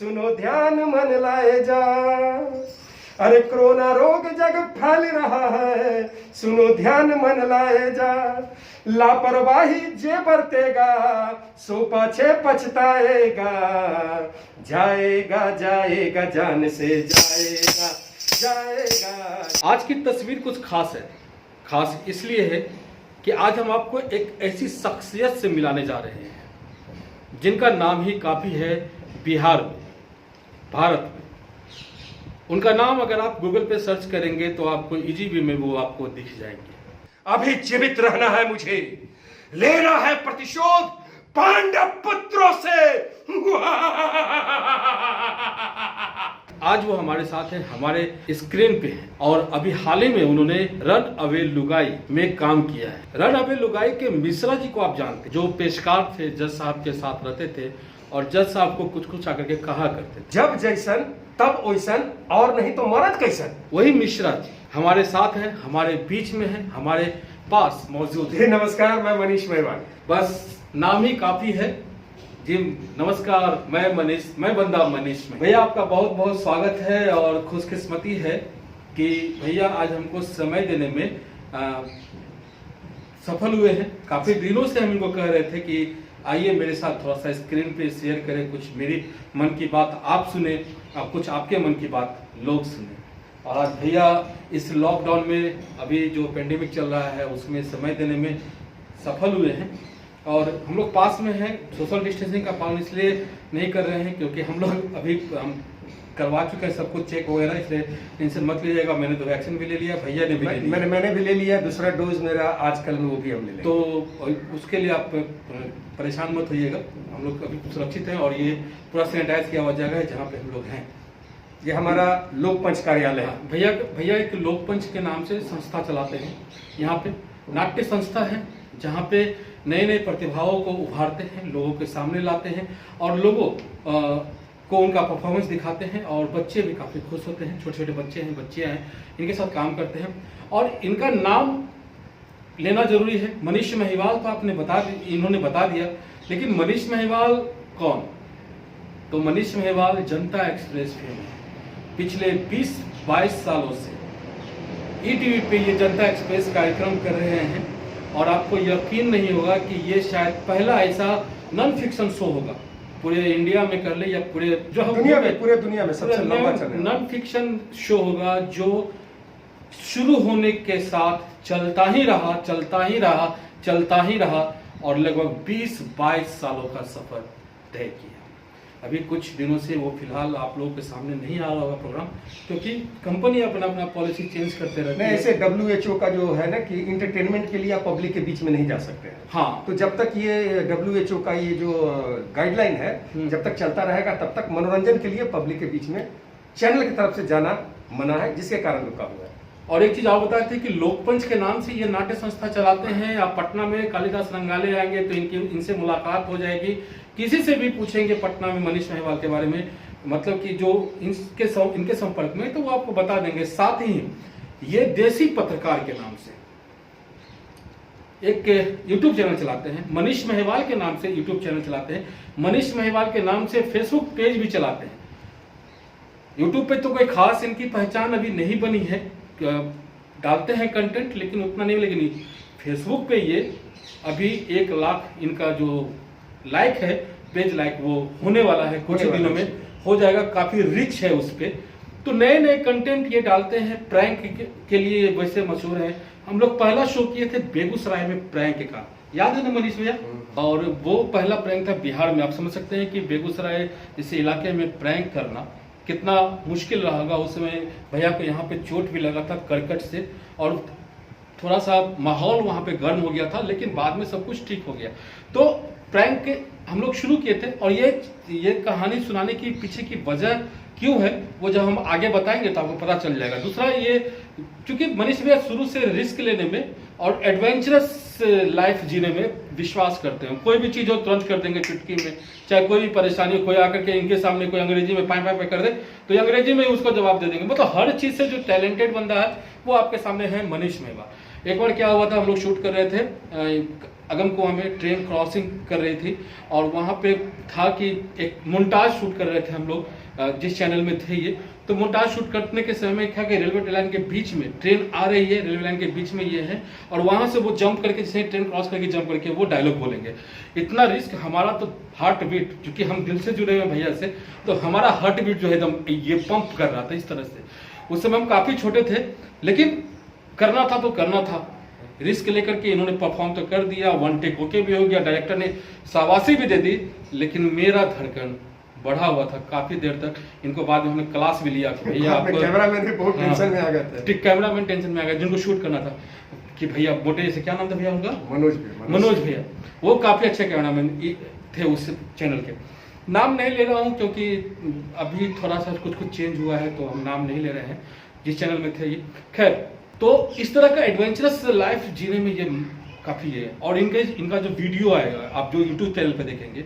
सुनो ध्यान मन लाए जा। अरे कोरोना रोग जग फैल रहा है, सुनो ध्यान मन लाए जा। लापरवाही जे बरतेगा सो पाछे पछताएगा, जाएगा जाएगा जान से जाएगा जाएगा। आज की तस्वीर कुछ खास है। खास इसलिए है कि आज हम आपको एक ऐसी शख्सियत से मिलाने जा रहे हैं जिनका नाम ही काफ़ी है बिहार में, भारत में। उनका नाम अगर आप गूगल पे सर्च करेंगे तो आपको इजी वे में वो आपको दिख जाएंगे। अभी जीवित रहना है मुझे, लेना है प्रतिशोध पांडव पुत्रों से। आज वो हमारे साथ हैं, हमारे स्क्रीन पे हैं और अभी हाल ही में उन्होंने रन अवे लुगाई में काम किया है। रन अवे लुगाई के मिश्रा जी को आप जानते हैं, जो पेशकार थे, जज साहब के साथ रहते थे और जज साहब को कुछ कुछ आकर के कहा करते थे, जब जैसन तब ओइसन और नहीं तो मरद कैसन। वही मिश्रा जी हमारे साथ हैं, हमारे बीच में हैं, हमारे पास मौजूद है। नमस्कार, मैं मनीष मेहरबान। बस नाम ही काफी है जी। नमस्कार, मैं मनीष, मैं बंदा मनीष में। भैया आपका बहुत बहुत स्वागत है और खुशकिस्मती है कि भैया आज हमको समय देने में सफल हुए हैं। काफी दिनों से हम इनको कह रहे थे कि आइए मेरे साथ थोड़ा सा स्क्रीन पे शेयर करें, कुछ मेरी मन की बात आप सुने और कुछ आपके मन की बात लोग सुने। और आज भैया इस लॉकडाउन में अभी जो पेंडेमिक चल रहा है उसमें समय देने में सफल हुए हैं। और हम लोग पास में हैं, सोशल डिस्टेंसिंग का पालन इसलिए नहीं कर रहे हैं क्योंकि हम लोग अभी हम करवा चुके हैं सब कुछ चेक वगैरह, इसलिए टेंशन मत लीजिएगा। मैंने तो वैक्सीन भी ले लिया, भैया ने भी ले लिया। मैंने भी ले लिया, दूसरा डोज मेरा आजकल में वो भी हम ले लेंगे। तो उसके लिए आप परेशान मत होइएगा, हम लोग अभी सुरक्षित हैं और ये पूरा सैनिटाइज किया हुआ जगह है जहाँ पे हम लोग हैं। ये हमारा लोकपंच कार्यालय है। भैया एक लोकपंच के नाम से संस्था चलाते हैं। यहाँ पे नाट्य संस्था है जहाँ पे नए नए प्रतिभाओं को उभारते हैं, लोगों के सामने लाते हैं और लोगों को उनका परफॉर्मेंस दिखाते हैं और बच्चे भी काफ़ी खुश होते हैं। छोटे छोटे बच्चे हैं, बच्चियाँ हैं, इनके साथ काम करते हैं। और इनका नाम लेना जरूरी है। मनीष महिवाल तो आपने इन्होंने बता दिया, लेकिन मनीष महिवाल कौन? तो मनीष महिवाल जनता एक्सप्रेस फेम है। पिछले 20-22 सालों से ईटीवी पे ये जनता एक्सप्रेस कार्यक्रम कर रहे हैं और आपको यकीन नहीं होगा कि ये शायद पहला ऐसा नॉन फिक्शन शो होगा पूरे इंडिया में कर ले या पूरे पूरे दुनिया में सबसे लंबा चल नॉन फिक्शन शो होगा जो शुरू होने के साथ चलता ही रहा और लगभग 20-22 सालों का सफर तय किया। अभी कुछ दिनों से वो फिलहाल आप लोगों के सामने नहीं आ रहा होगा प्रोग्राम, क्योंकि कंपनी अपना पॉलिसी चेंज करते रहते हैं। ऐसे WHO का जो है ना कि इंटरटेनमेंट के लिए आप पब्लिक के बीच में नहीं जा सकते हैं। हाँ, तो जब तक ये WHO का ये जो गाइडलाइन है जब तक चलता रहेगा तब तक मनोरंजन के लिए पब्लिक के बीच में चैनल की तरफ से जाना मना है, जिसके कारण रुका हुआ है। और एक चीज आप बताए थे कि लोकपंच के नाम से ये नाट्य संस्था चलाते हैं। आप पटना में कालिदास रंगालय आएंगे तो इनसे मुलाकात हो जाएगी। किसी से भी पूछेंगे पटना में मनीष महिवाल के बारे में, मतलब कि जो इनके संपर्क में, तो वो आपको बता देंगे। साथ ही ये देसी पत्रकार के नाम से एक यूट्यूब चैनल चलाते हैं, मनीष महिवाल के नाम से यूट्यूब चैनल चलाते हैं। मनीष महिवाल के नाम से फेसबुक पेज भी चलाते हैं। यूट्यूब पे तो कोई खास इनकी पहचान अभी नहीं बनी है, डालते हैं कंटेंट लेकिन उतना नहीं। लेकिन फेसबुक पे ये अभी 1 लाख इनका जो लाइक है, पेज लाइक, वो होने वाला है, कुछ दिनों में हो जाएगा। काफी रिच है उस पे। तो नए नए कंटेंट ये डालते हैं। प्रैंक के लिए वैसे मशहूर है। हम लोग पहला शो किए थे बेगूसराय में प्रैंक का, याद है ना मनीष भैया? और वो पहला प्रैंक था बिहार में। आप समझ सकते हैं कि बेगूसराय जैसे इलाके में प्रैंक करना कितना मुश्किल रहा होगा। उस समय भैया को यहाँ पे चोट भी लगा था करकट से और थोड़ा सा माहौल वहाँ पे गर्म हो गया था, लेकिन बाद में सब कुछ ठीक हो गया। तो प्रैंक हम लोग शुरू किए थे और ये कहानी सुनाने की पीछे की वजह क्यों है वो जब हम आगे बताएंगे तो आपको पता चल जाएगा। दूसरा, ये क्योंकि मनीष भैया शुरू से रिस्क लेने में और एडवेंचरस लाइफ जीने में विश्वास करते हैं। कोई भी चीज हो तुरंत कर देंगे चुटकी में, चाहे कोई भी परेशानी, कोई आकर के इनके सामने कोई अंग्रेजी में पाए पाए कर दे तो ये अंग्रेजी में उसको जवाब दे देंगे। मतलब हर चीज से जो टैलेंटेड बंदा है वो आपके सामने है मनीष महिवाल। एक बार क्या हुआ था, हम लोग शूट कर रहे थे अगमकुआं में ट्रेन क्रॉसिंग कर रही थी और वहाँ पे था कि एक मोन्टाज शूट कर रहे थे हम लोग, जिस चैनल में थे ये। तो मोन्टाज शूट करने के समय में क्या कि रेलवे लाइन के बीच में ट्रेन आ रही है, रेलवे लाइन के बीच में ये है, और वहाँ से वो जंप करके, जैसे ट्रेन क्रॉस करके जंप करके वो डायलॉग बोलेंगे। इतना रिस्क, हमारा तो हार्ट बीट, क्योंकि हम दिल से जुड़े हुए भैया से, तो हमारा हार्ट बीट जो है एकदम ये पंप कर रहा था इस तरह से। उस समय हम काफ़ी छोटे थे, लेकिन करना था तो करना था, रिस्क लेकर के इन्होंने परफॉर्म तो कर दिया, वन टेक ओके भी हो गया, डायरेक्टर ने शाबाशी भी दे दी, लेकिन मेरा धड़कन बढ़ा हुआ था काफी देर तक। इनको बाद में हमने क्लास भी लिया कि भैया आपको, कैमरामैन भी बहुत टेंशन में आ गए थे। ठीक, कैमरामैन टेंशन में आ गया, जिनको शूट करना था, कि भैया मोटे से, क्या नाम था भैया उनका, मनोज भैया, वो काफी अच्छे कैमरामैन थे उस चैनल के। नाम नहीं ले रहा हूँ क्योंकि अभी थोड़ा सा कुछ चेंज हुआ है, तो हम नाम नहीं ले रहे हैं, जिस चैनल में थे ये। खैर, तो इस तरह का एडवेंचरस लाइफ जीने में ये काफ़ी है। और इनका जो वीडियो आएगा, आप जो यूट्यूब चैनल पे देखेंगे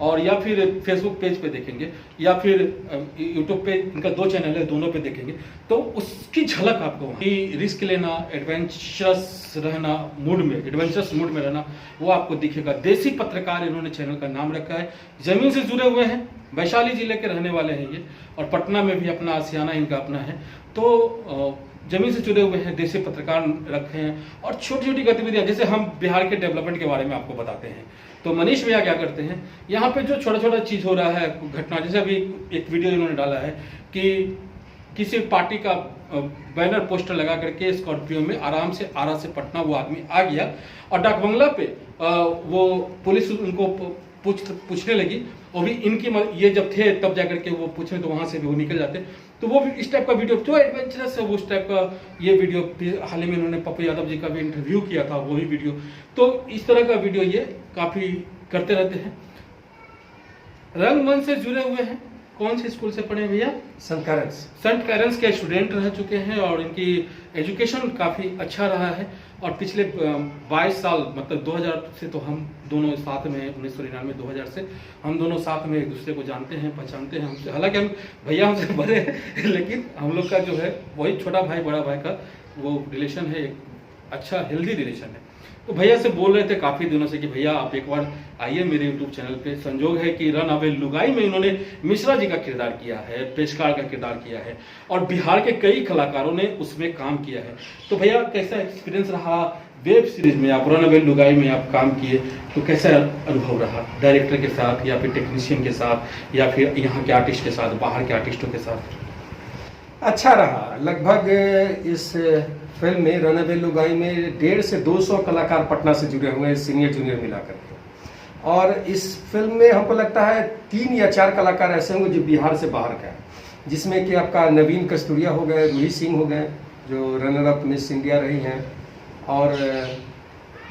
और या फिर फेसबुक पेज पे देखेंगे या फिर यूट्यूब पे, इनका 2 चैनल है, दोनों पे देखेंगे, तो उसकी झलक आपको, रिस्क लेना, एडवेंचरस रहना मूड में, एडवेंचरस मूड में रहना, वो आपको दिखेगा। देसी पत्रकार इन्होंने चैनल का नाम रखा है, जमीन से जुड़े हुए हैं, वैशाली जिले के रहने वाले हैं ये, और पटना में भी अपना आशियाना इनका अपना है। तो जमीन से जुड़े हुए हैं, देसी पत्रकार रखे हैं, और छोटी छोटी गतिविधियां, जैसे हम बिहार के डेवलपमेंट के बारे में आपको बताते हैं, तो मनीष भैया क्या करते हैं, यहाँ पे जो छोटा छोटा चीज हो रहा है, घटना, जैसे अभी एक वीडियो इन्होंने डाला है कि किसी पार्टी का बैनर पोस्टर लगा करके स्कॉर्पियो में आराम से आरा से पटना वो आदमी आ गया, और डाक बंगला पे वो पुलिस उनको पूछने लगी, वो भी इनकी ये जब थे तब जाकर के वो पूछने, तो वहां से भी वो निकल जाते। तो वो भी इस टाइप का वीडियो जो एडवेंचरस है, वो उस टाइप का ये वीडियो, हाल ही में इन्होंने पप्पू यादव जी का भी इंटरव्यू किया था, वो भी वीडियो। तो इस तरह का वीडियो ये काफी करते रहते हैं। रंगमंच से जुड़े हुए हैं, कौन से स्कूल से पढ़े भैया? सेंट कैरेंस के स्टूडेंट रह चुके हैं, और इनकी एजुकेशन काफ़ी अच्छा रहा है। और पिछले 22 साल, मतलब 2000 से तो हम दोनों साथ में, 1999 2000 से हम दोनों साथ में एक दूसरे को जानते हैं, पहचानते हैं। हमसे, हालांकि हम भैया हमसे बड़े हैं, लेकिन हम लोग का जो है वही छोटा भाई बड़ा भाई का वो रिलेशन है, एक अच्छा हेल्दी रिलेशन है। तो भैया से बोल रहे थे काफ़ी दिनों से कि भैया आप एक बार आइए मेरे यूट्यूब चैनल पे। संजोग है कि रन अवे लुगाई में इन्होंने मिश्रा जी का किरदार किया है, पेशकार का किरदार किया है, और बिहार के कई कलाकारों ने उसमें काम किया है। तो भैया कैसा एक्सपीरियंस रहा वेब सीरीज में, आप रन अवे लुगाई में आप काम किए, तो कैसा अनुभव रहा डायरेक्टर के साथ या फिर टेक्नीशियन के साथ या फिर यहाँ के आर्टिस्ट के साथ, बाहर के आर्टिस्टों के साथ? अच्छा रहा। लगभग इस फिल्म में, रन अवे लुगाई में, 150 से 200 कलाकार पटना से जुड़े हुए हैं, सीनियर जूनियर मिलाकर के। और इस फिल्म में हमको लगता है 3 या 4 कलाकार ऐसे होंगे जो बिहार से बाहर का है, जिसमें कि आपका नवीन कस्तूरिया हो गए, रूही सिंह हो गए जो रनर अप मिस इंडिया रही हैं, और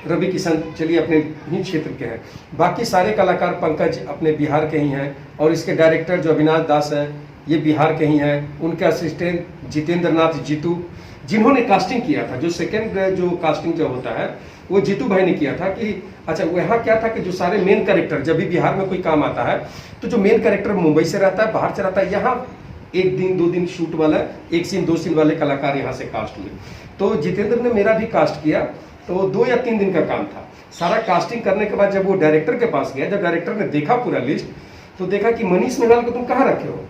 रवि किशन चलिए अपने ही क्षेत्र के हैं। बाकी सारे कलाकार, पंकज अपने बिहार के ही हैं, और इसके डायरेक्टर जो अविनाश दास हैं ये बिहार के ही हैं। उनके असिस्टेंट जितेंद्र नाथ जीतू, जिन्होंने कास्टिंग किया था, जो सेकंड जो कास्टिंग जो होता है वो जीतू भाई ने किया था। कि अच्छा, वहाँ क्या था कि जो सारे मेन कैरेक्टर, जब भी बिहार में कोई काम आता है तो जो मेन कैरेक्टर मुंबई से रहता है, बाहर से रहता है, यहाँ 1 दिन 2 दिन शूट वाला, 1 सीन 2 सीन वाले कलाकार यहाँ से कास्ट हुए। तो जितेंद्र ने मेरा भी कास्ट किया, तो 2 या 3 दिन का काम था। सारा कास्टिंग करने के बाद जब वो डायरेक्टर के पास गया, जब डायरेक्टर ने देखा पूरा लिस्ट, तो देखा कि मनीष मेहवाल को तुम कहाँ रखे हो,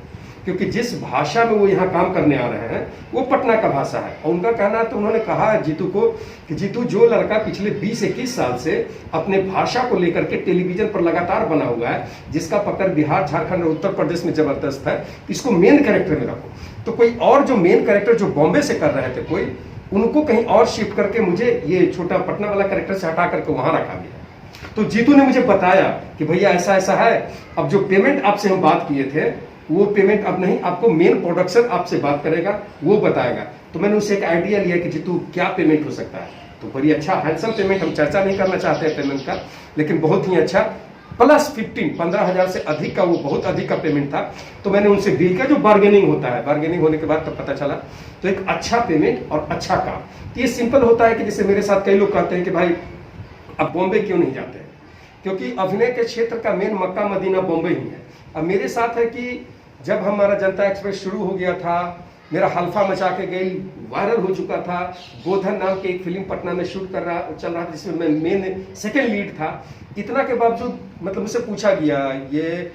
क्योंकि जिस भाषा में वो यहाँ काम करने आ रहे हैं वो पटना का भाषा है। और उनका कहना, तो उन्होंने कहा जीतू को कि जीतू, जो लड़का पिछले 20-21 साल से अपने भाषा को लेकर के टेलीविजन पर लगातार बना हुआ है, जिसका पकड़ बिहार, झारखंड और उत्तर प्रदेश में जबरदस्त है, इसको मेन कैरेक्टर में रखो। तो कोई और जो मेन कैरेक्टर जो बॉम्बे से कर रहे थे कोई, उनको कहीं और शिफ्ट करके मुझे ये छोटा पटना वाला कैरेक्टर से हटा करके वहां रखा गया। तो जीतू ने मुझे बताया कि भैया ऐसा ऐसा है, अब जो पेमेंट आपसे हम बात किए थे वो पेमेंट अब नहीं, आपको मेन प्रोडक्शन आपसे बात करेगा, वो बताएगा। तो मैंने उससे एक आइडिया लिया कि जीतू क्या पेमेंट हो सकता है। तो बड़ी अच्छा हैंडसम पेमेंट, हम चर्चा नहीं करना चाहते हैं पेमेंट का, लेकिन बहुत ही अच्छा, प्लस 15,000 से अधिक का, वो बहुत अधिक का पेमेंट था। तो मैंने उनसे डील किया, जो बार्गेनिंग होता है, बार्गेनिंग होने के बाद तब पता चला। तो एक अच्छा पेमेंट और अच्छा काम, तो ये सिंपल होता है कि जैसे मेरे साथ कई लोग कहते हैं कि भाई अब बॉम्बे क्यों नहीं जाते, क्योंकि अभिनय के क्षेत्र का मेन मक्का मदीना बॉम्बे ही है। अब मेरे साथ है कि जब हमारा जनता एक्सप्रेस शुरू हो गया था, मेरा हल्फा मचा के गई, वायरल हो चुका था। गोधन नाम की एक फिल्म पटना में शूट चल रहा था, जिसमें मैं मेन सेकंड लीड था। इतना के बावजूद मतलब मुझसे पूछा गया, ये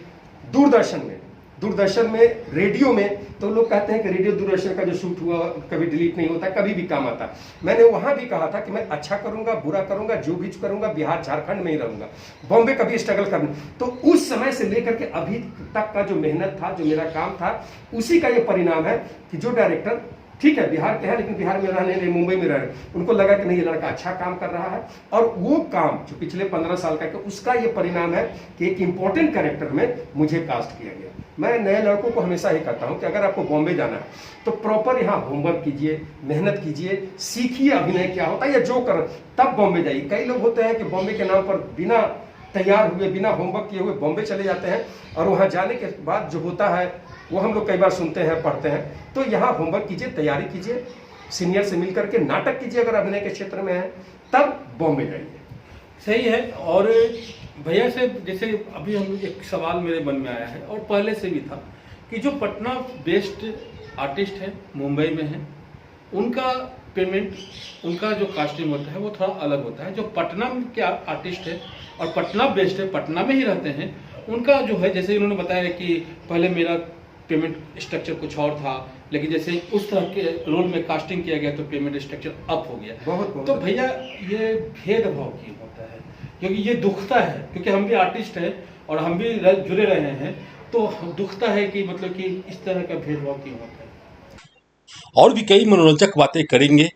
दूरदर्शन में रेडियो में, तो लोग कहते हैं कि रेडियो दूरदर्शन का जो शूट हुआ कभी डिलीट नहीं होता, कभी भी काम आता। मैंने वहां भी कहा था कि मैं अच्छा करूंगा, बुरा करूंगा, जो भी करूंगा, बिहार झारखंड में ही रहूंगा, बॉम्बे कभी स्ट्रगल करना। तो उस समय से लेकर के अभी तक का जो मेहनत था, जो मेरा काम था, उसी का ये परिणाम है कि जो डायरेक्टर ठीक है बिहार के हैं, लेकिन बिहार में रहने नहीं, मुंबई में रह रहे, उनको लगा कि नहीं ये लड़का अच्छा काम कर रहा है। और वो काम जो पिछले 15 साल का, उसका ये परिणाम है कि एक इंपॉर्टेंट कैरेक्टर में मुझे कास्ट किया गया। मैं नए लड़कों को हमेशा ही कहता हूं कि अगर आपको बॉम्बे जाना है तो प्रॉपर यहाँ होमवर्क कीजिए, मेहनत कीजिए, सीखिए अभिनय क्या होता है या जो कर, तब बॉम्बे जाइए। कई लोग होते हैं कि बॉम्बे के नाम पर बिना तैयार हुए, बिना होमवर्क किए हुए बॉम्बे चले जाते हैं, और वहां जाने के बाद जो होता है वो हम लोग कई बार सुनते हैं, पढ़ते हैं। तो यहाँ होमवर्क कीजिए, तैयारी कीजिए, सीनियर से मिलकर के नाटक कीजिए, अगर अभिनय के क्षेत्र में है तब बॉम्बे जाइए। सही है। और भैया से जैसे अभी हम एक सवाल मेरे मन में आया है और पहले से भी था कि जो पटना बेस्ड आर्टिस्ट है, मुंबई में है, उनका पेमेंट, उनका जो कास्टिंग होता है वो थोड़ा अलग होता है। जो पटना के आर्टिस्ट है और पटना बेस्ड है, पटना में ही रहते हैं, उनका जो है, जैसे इन्होंने बताया कि पहले मेरा पेमेंट स्ट्रक्चर कुछ और था, लेकिन जैसे उस तरह के रोल में कास्टिंग किया गया तो पेमेंट स्ट्रक्चर अप हो गया। बहुत तो भैया ये भेदभाव क्यों होता है? क्योंकि ये दुखता है, क्योंकि हम भी आर्टिस्ट हैं और हम भी जुड़े रहे हैं, तो दुखता है कि मतलब कि इस तरह का भेदभाव क्यों होता है। और भी कई मनोरंजक बातें करेंगे।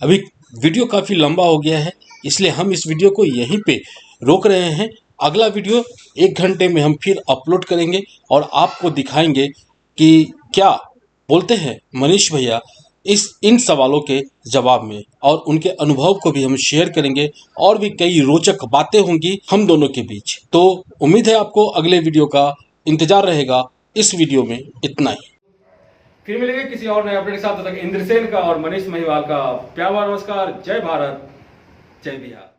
अभी वीडियो काफ़ी लंबा हो गया है, इसलिए हम इस वीडियो को यहीं पे रोक रहे हैं। अगला वीडियो 1 घंटे में हम फिर अपलोड करेंगे और आपको दिखाएंगे कि क्या बोलते हैं मनीष भैया इन सवालों के जवाब में, और उनके अनुभव को भी हम शेयर करेंगे। और भी कई रोचक बातें होंगी हम दोनों के बीच। तो उम्मीद है आपको अगले वीडियो का इंतजार रहेगा। इस वीडियो में इतना ही। फिर मिलेंगे किसी और नए अपडेट के साथ। तब तक इंद्रसेन का और मनीष महिवाल का प्यार नमस्कार। जय भारत, जय बिहार।